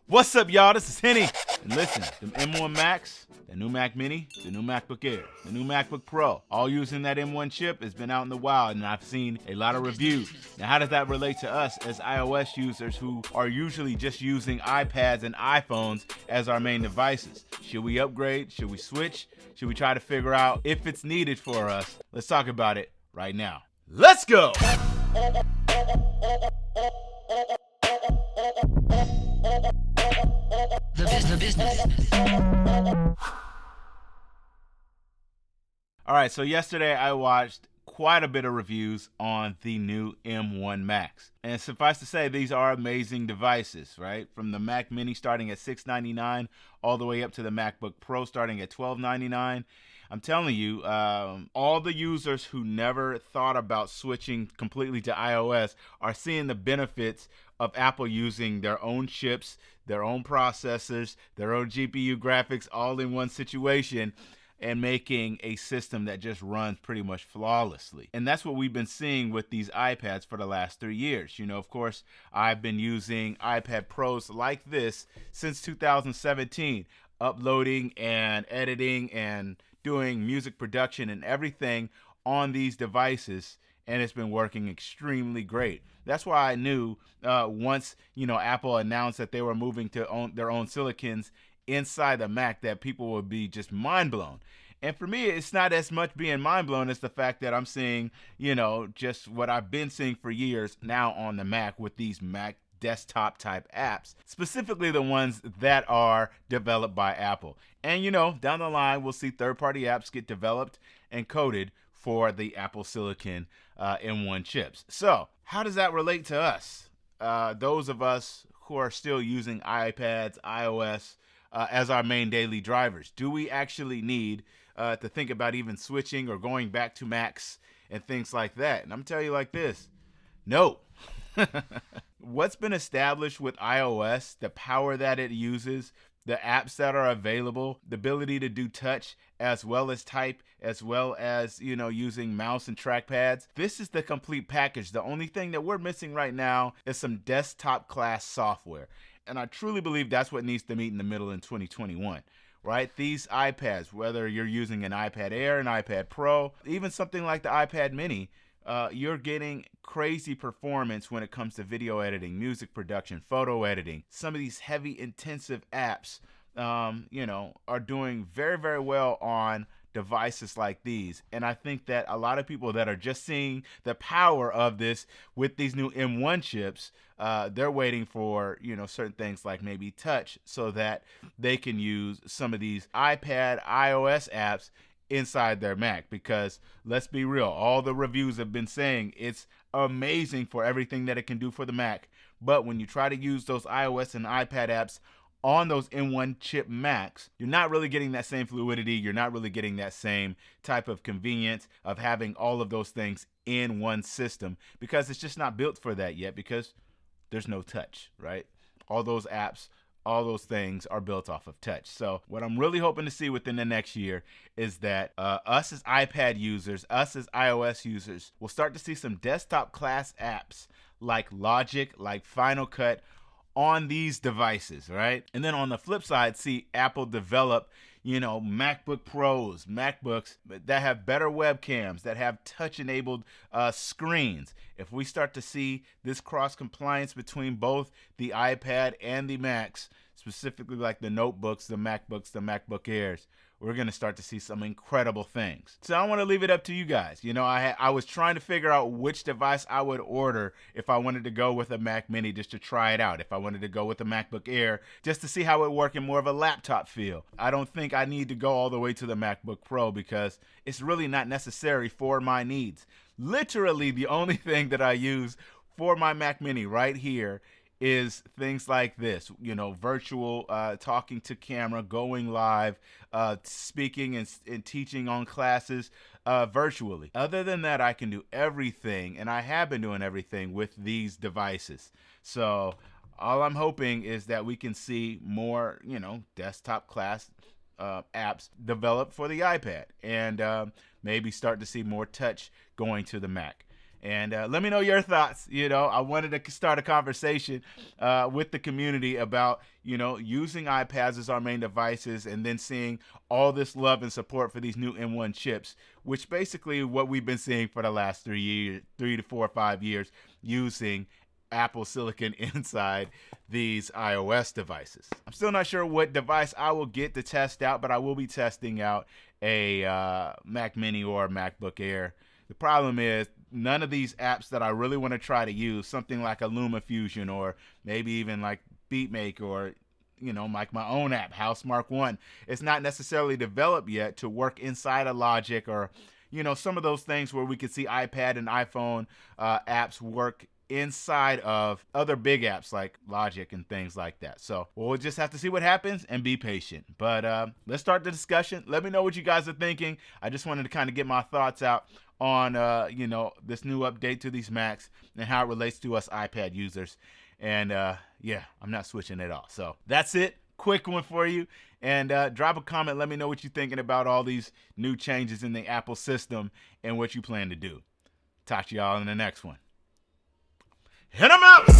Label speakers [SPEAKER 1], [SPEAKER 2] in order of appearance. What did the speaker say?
[SPEAKER 1] What's up, y'all? This is Henny. And listen, them M1 Max, the new Mac Mini, the new MacBook Air, the new MacBook Pro, all using that M1 chip has been out in the wild, and I've seen a lot of reviews. Now, how does that relate to us as iOS users who are usually just using iPads and iPhones as our main devices? Should we upgrade? Should we switch? Should we try to figure out if it's needed for us? Let's talk about it right now. Let's go! The business. All right, so yesterday I watched quite a bit of reviews on the new M1 Max. And suffice to say, these are amazing devices, right? From the Mac Mini starting at $699 all the way up to the MacBook Pro starting at $1299. I'm telling you, all the users who never thought about switching completely to iOS are seeing the benefits of Apple using their own chips, their own processors, their own GPU graphics all in one situation, and making a system that just runs pretty much flawlessly. And that's what we've been seeing with these iPads for the last 3 years. You know, of course, I've been using iPad Pros like this since 2017, uploading and editing and doing music production and everything on these devices, and it's been working extremely great. That's why I knew once, Apple announced that they were moving to their own silicons inside the Mac that people would be just mind blown. And for me, it's not as much being mind blown as the fact that I'm seeing, just what I've been seeing for years now on the Mac with these Mac desktop type apps, specifically the ones that are developed by Apple. And down the line, we'll see third-party apps get developed and coded for the Apple Silicon M1 chips. So how does that relate to us? Those of us who are still using iPads, iOS, as our main daily drivers. Do we actually need to think about even switching or going back to Macs and things like that? And I'm telling you like this, no. What's been established with iOS, the power that it uses, the apps that are available, the ability to do touch as well as type, as well as, using mouse and trackpads. This is the complete package. The only thing that we're missing right now is some desktop class software. And I truly believe that's what needs to meet in the middle in 2021, right? These iPads, whether you're using an iPad Air, an iPad Pro, even something like the iPad Mini, you're getting crazy performance when it comes to video editing, music production, photo editing. Some of these heavy intensive apps, are doing very, very well on devices like these. And I think that a lot of people that are just seeing the power of this with these new M1 chips, they're waiting for, certain things like maybe touch so that they can use some of these iPad, iOS apps inside their Mac, because let's be real, all the reviews have been saying it's amazing for everything that it can do for the Mac. But when you try to use those iOS and iPad apps on those M1 chip Macs, you're not really getting that same fluidity. You're not really getting that same type of convenience of having all of those things in one system, because it's just not built for that yet, because there's no touch, right? All those apps, all those things are built off of touch. So what I'm really hoping to see within the next year is that us as iPad users, us as iOS users, will start to see some desktop class apps like Logic, like Final Cut on these devices, right? And then on the flip side, see Apple develop, MacBook Pros, MacBooks that have better webcams, that have touch-enabled screens. If we start to see this cross-compliance between both the iPad and the Macs, specifically like the notebooks, the MacBooks, the MacBook Airs, we're going to start to see some incredible things. So I want to leave it up to you guys. I was trying to figure out which device I would order if I wanted to go with a Mac Mini just to try it out. If I wanted to go with a MacBook Air just to see how it worked in more of a laptop feel. I don't think I need to go all the way to the MacBook Pro because it's really not necessary for my needs. Literally the only thing that I use for my Mac Mini right here is things like this, virtual talking to camera, going live, speaking and teaching on classes virtually. Other than that, I can do everything, and I have been doing everything with these devices. So all I'm hoping is that we can see more, desktop class apps developed for the iPad, and maybe start to see more touch going to the Mac. And let me know your thoughts. I wanted to start a conversation with the community about, using iPads as our main devices and then seeing all this love and support for these new M1 chips, which basically what we've been seeing for the last 3 to 4 or 5 years using Apple Silicon inside these iOS devices. I'm still not sure what device I will get to test out, but I will be testing out a Mac Mini or a MacBook Air. The problem is none of these apps that I really want to try to use, something like a LumaFusion or maybe even like BeatMake or like my own app, Housemark One, it's not necessarily developed yet to work inside of Logic or some of those things where we could see iPad and iPhone apps work inside of other big apps like Logic and things like that. So we'll just have to see what happens and be patient. But let's start the discussion. Let me know what you guys are thinking. I just wanted to kind of get my thoughts out on this new update to these Macs and how it relates to us iPad users. And yeah, I'm not switching at all. So that's it. Quick one for you. And drop a comment. Let me know what you're thinking about all these new changes in the Apple system and what you plan to do. Talk to y'all in the next one. Hit 'em up!